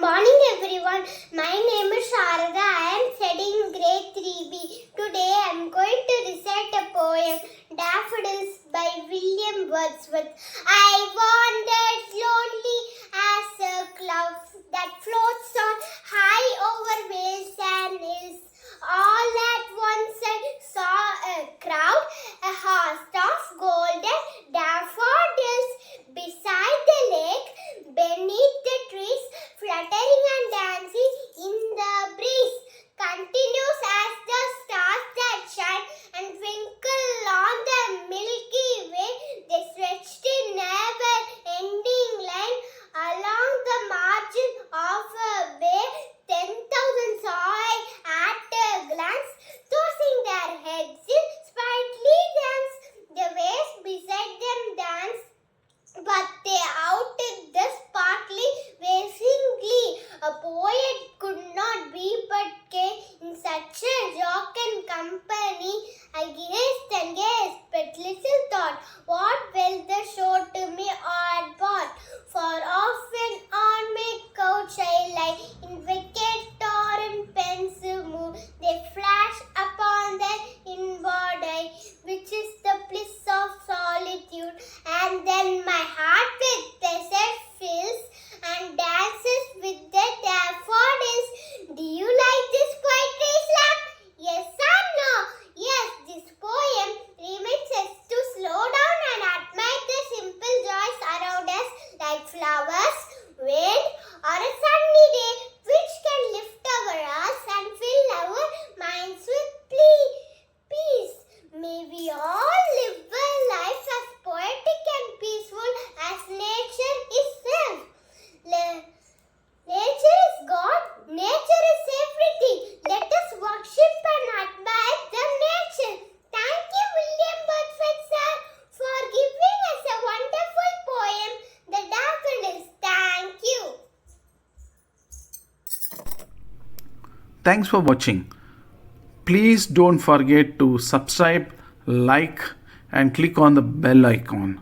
morning everyone. My name is Sharada. I am studying grade 3B. Today I am going to recite a poem, Daffodils by William Wordsworth. I wandered slowly as a cloud that floats on high over vales and hills. All at once I saw a crowd, a host of golden daffodils beside the lake, beneath the trees, fluttering and dancing in the breeze. Continues as the stars that shine and twinkle on the Milky Way. They stretched in never-ending line along the margin of a bay. 10,000 saw I at a glance, tossing their heads in sprightly dance. The waves beside them danced, but they outed the sparkly waving glee. A poet could not be but gay in such a jocund company. I gazed and gazed, but little thought what will the show to me had brought. For often on my couch I lie, in wicked torrent pensive mood. They flash upon the inward eye, which is the bliss of solitude. And then my heart with pleasure fills and dances with the daffodils. Do you like this poetry slam? Yes or no? Yes, this poem reminds us to slow down and admire the simple joys around us, like flowers, wind, or a sunny day, which can lift our hearts and fill our minds with peace. May we all live a life as poetic and peaceful as nature itself. Nature is God, nature is everything. Let us worship and admire the nature. Thank you, William Wordsworth sir, for giving us a wonderful poem, The Daffodils. Thank you. Thanks for watching. Please don't forget to subscribe, like, and click on the bell icon.